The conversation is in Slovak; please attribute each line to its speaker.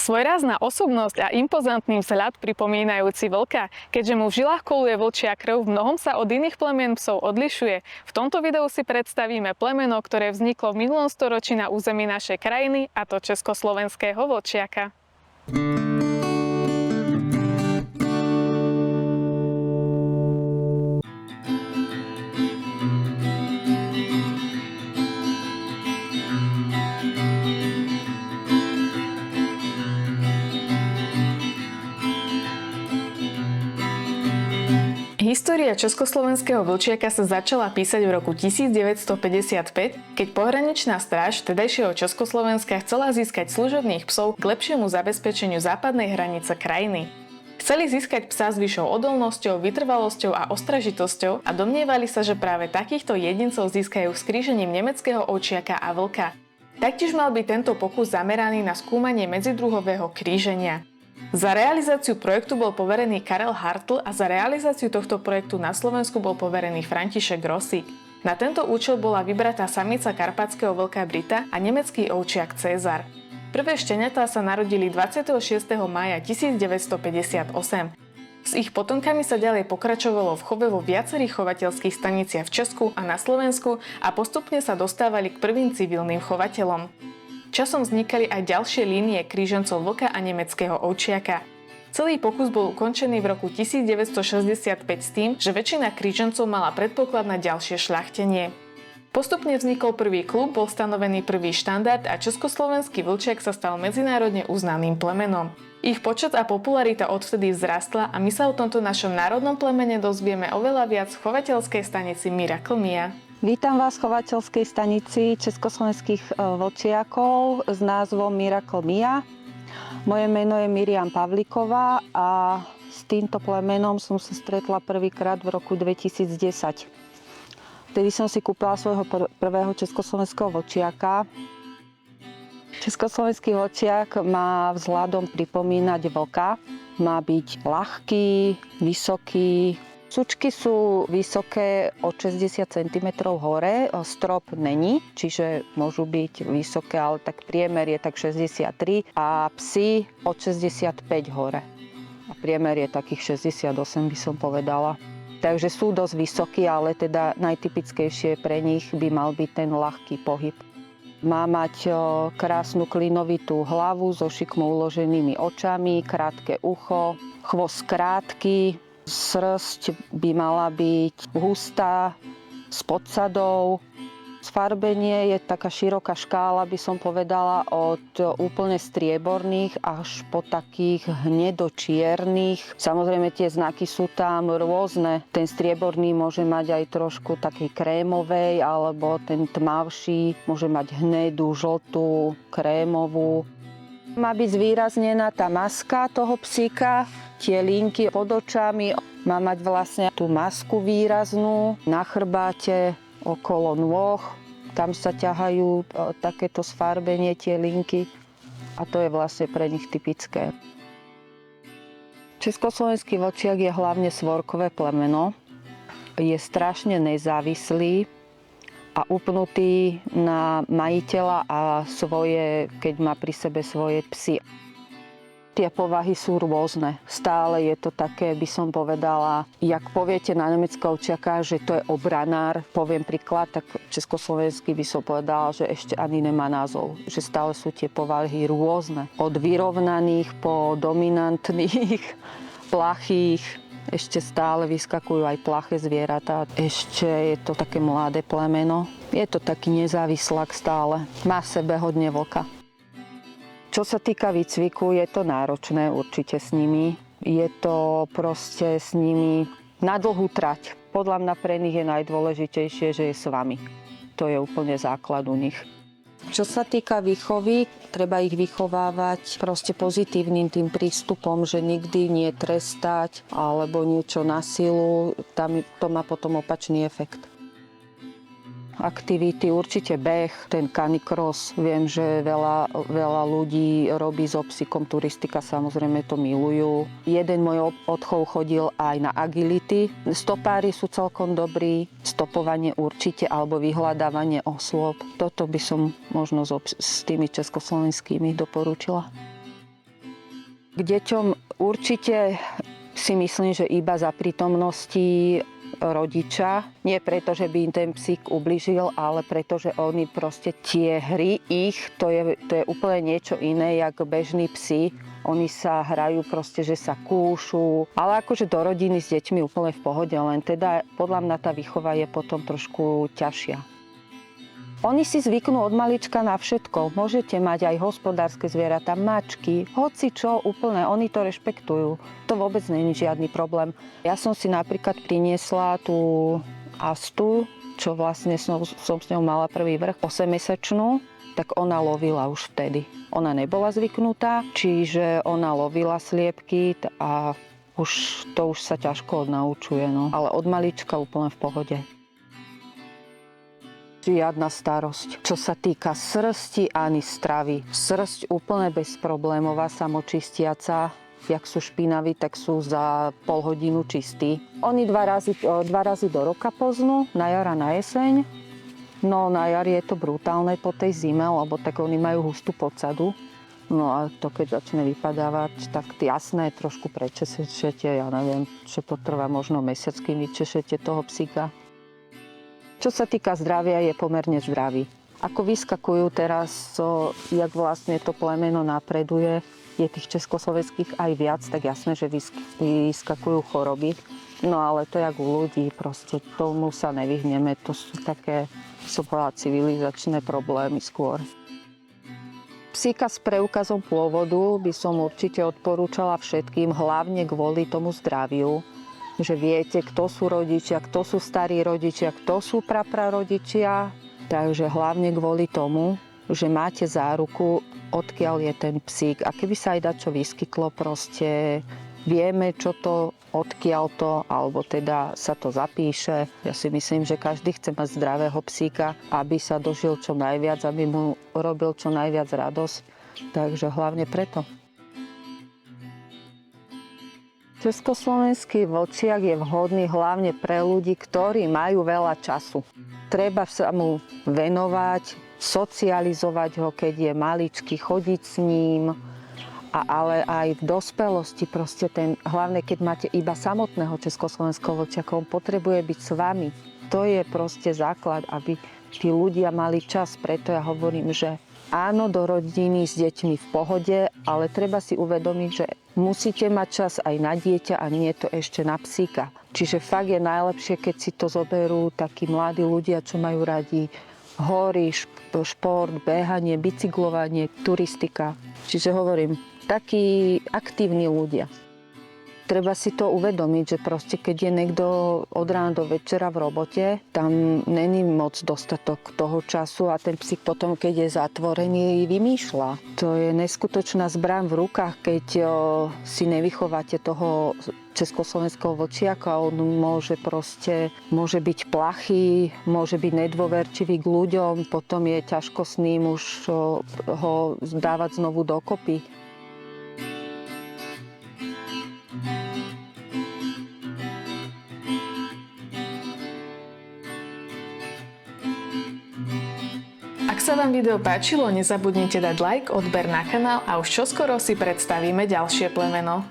Speaker 1: Svojrázna osobnosť a impozantný vzhľad pripomínajúci vlka, keďže mu v žilách koluje vlčia krv, v mnohom sa od iných plemien psov odlišuje. V tomto videu si predstavíme plemeno, ktoré vzniklo v minulom storočí na území našej krajiny, a to československého vlčiaka. História československého vlčiaka sa začala písať v roku 1955, keď pohraničná stráž vtedajšieho Československa chcela získať služobných psov k lepšiemu zabezpečeniu západnej hranice krajiny. Chceli získať psa s vyššou odolnosťou, vytrvalosťou a ostražitosťou a domnievali sa, že práve takýchto jedincov získajú skrížením nemeckého ovčiaka a vlka. Taktiež mal byť tento pokus zameraný na skúmanie medzidruhového kríženia. Za realizáciu projektu bol poverený Karel Hartl a za realizáciu tohto projektu na Slovensku bol poverený František Rosík. Na tento účel bola vybratá samica karpatského vlka Brita a nemecký ovčiak Cezar. Prvé šteniatá sa narodili 26. mája 1958. S ich potomkami sa ďalej pokračovalo v chove vo viacerých chovateľských staniciach v Česku a na Slovensku a postupne sa dostávali k prvým civilným chovateľom. Časom vznikali aj ďalšie línie krížencov vlka a nemeckého ovčiaka. Celý pokus bol ukončený v roku 1965 s tým, že väčšina krížencov mala predpoklad na ďalšie šľachtenie. Postupne vznikol prvý klub, bol stanovený prvý štandard a československý vlčiak sa stal medzinárodne uznaným plemenom. Ich počet a popularita odvtedy vzrastla a my sa o tomto našom národnom plemene dozvieme oveľa viac v chovateľskej stanici Miracle Mia.
Speaker 2: Vítam vás v chovateľskej stanici československých vlčiakov s názvom Miracle Mia. Moje meno je Miriam Pavlíková a s týmto plemenom som sa stretla prvýkrát v roku 2010. Vtedy som si kúpila svojho prvého československého vlčiaka. Československý vlčiak má vzhľadom pripomínať vlka. Má byť ľahký, vysoký. Sučky sú vysoké od 60 cm hore, strop není, čiže môžu byť vysoké, ale tak priemer je tak 63 a psy od 65 hore. A priemer je takých 68, by som povedala. Takže sú dosť vysokí, ale teda najtypickejšie pre nich by mal byť ten ľahký pohyb. Má mať krásnu klinovitú hlavu so šikmo uloženými očami, krátke ucho, chvost krátky, srsť by mala byť hustá, s podsadou. Sfarbenie je taká široká škála, by som povedala, od úplne strieborných až po takých hnedočiernych. Samozrejme, tie znaky sú tam rôzne. Ten strieborný môže mať aj trošku takej krémovej, alebo ten tmavší môže mať hnedú, žltú, krémovú. Má byť zvýraznená tá maska toho psíka, tie linky pod očami. Má mať vlastne tú masku výraznú na chrbáte, okolo nôh. Tam sa ťahajú takéto sfarbenie, tie linky. A to je vlastne pre nich typické. Československý vlčiak je hlavne svorkové plemeno. Je strašne nezávislý a upnutý na majiteľa a svoje, keď má pri sebe svoje psy. Tie povahy sú rôzne. Stále je to také, by som povedala, jak poviete na nemeckého ovčiaka, že to je obranár. Poviem príklad, tak československý by som povedala, že ešte ani nemá názov. Že stále sú tie povahy rôzne. Od vyrovnaných po dominantných, plachých. Ešte stále vyskakujú aj plaché zvieratá. Ešte je to také mladé plemeno. Je to taký nezávislák stále. Má v sebe hodne vlka. Čo sa týka výcviku, je to náročné určite s nimi. Je to proste s nimi na dlhú trať. Podľa mňa pre nich je najdôležitejšie, že je s vami. To je úplne základ u nich. Čo sa týka výchovy, treba ich vychovávať proste pozitívnym tým prístupom, že nikdy nie trestať alebo niečo na silu. Tam to má potom opačný efekt. Aktivity, určite beh, ten canicross. Viem, že veľa ľudí robí so psíkom, turistika, samozrejme to milujú. Jeden môj odchov chodil aj na agility. Stopári sú celkom dobrí, stopovanie určite, alebo vyhľadávanie osôb. Toto by som možno s tými československými doporučila. K deťom určite si myslím, že iba za prítomnosti rodiča. Nie preto, že by im ten psík ubližil, ale preto, že oni proste tie hry to je úplne niečo iné, jak bežní psi. Oni sa hrajú proste, že sa kúšu, ale akože do rodiny s deťmi úplne v pohode, len teda podľa mňa tá výchova je potom trošku ťažšia. Oni si zvyknú od malička na všetko. Môžete mať aj hospodárske zvieratá, mačky, hoci čo úplne, oni to rešpektujú. To vôbec nie je žiadny problém. Ja som si napríklad priniesla tú Astu, čo vlastne som s ňou mala prvý vrch, 8-mesačnú, tak ona lovila už vtedy. Ona nebola zvyknutá, čiže ona lovila sliepky a už sa ťažko odnaučuje. No. Ale od malička úplne v pohode. Žiadna starosť. Čo sa týka srsti ani stravy. Srsť úplne bezproblémová, samočistiaca. Jak sú špinaví, tak sú za pol hodinu čistí. Oni dva razy do roka poznú, na jar a na jeseň. No na jar je to brutálne po tej zime, lebo tak oni majú hustú podsadu. No a to keď začne vypadávať, tak jasné, trošku prečešete, ja neviem, čo to trvá možno mesiac, kým vyčešete toho psíka. Čo sa týka zdravia, je pomerne zdravý. Ako vyskakujú teraz, jak vlastne to plemeno napreduje, je tých československých aj viac, tak jasné, že vyskakujú choroby. No ale to jak u ľudí, proste tomu sa nevyhneme, to sú také, civilizačné problémy skôr. Psíka s preukazom pôvodu by som určite odporúčala všetkým, hlavne kvôli tomu zdraviu. Že viete, kto sú rodičia, kto sú starí rodičia, kto sú praprarodičia. Takže hlavne kvôli tomu, že máte záruku, odkiaľ je ten psík. A keby sa aj dačo vyskytlo, proste vieme, čo to, odkiaľ to, alebo teda sa to zapíše. Ja si myslím, že každý chce mať zdravého psíka, aby sa dožil čo najviac, aby mu robil čo najviac radosť. Takže hlavne preto. Československý vlčiak je vhodný hlavne pre ľudí, ktorí majú veľa času. Treba sa mu venovať, socializovať ho, keď je maličký, chodiť s ním, ale aj v dospelosti, proste hlavne keď máte iba samotného československého vlčiaka, on potrebuje byť s vami. To je proste základ, aby tí ľudia mali čas. Preto ja hovorím, že áno, do rodiny s deťmi v pohode, ale treba si uvedomiť, že musíte mať čas aj na dieťa a nie to ešte na psíka. Čiže fakt je najlepšie, keď si to zoberú takí mladí ľudia, čo majú radi hory, šport, behanie, bicyklovanie, turistika. Čiže hovorím, takí aktívni ľudia. Treba si to uvedomiť, že proste keď je niekto od rána do večera v robote, tam není moc dostatok toho času a ten psík potom, keď je zatvorený, vymýšľa. To je neskutočná zbraň v rukách, keď si nevychováte toho československého vlčiaka. On môže byť plachý, môže byť nedôverčivý k ľuďom, potom je ťažko s ním už ho dávať znovu dokopy.
Speaker 1: Ak sa vám video páčilo, nezabudnite dať like, odber na kanál a už čoskoro si predstavíme ďalšie plemeno.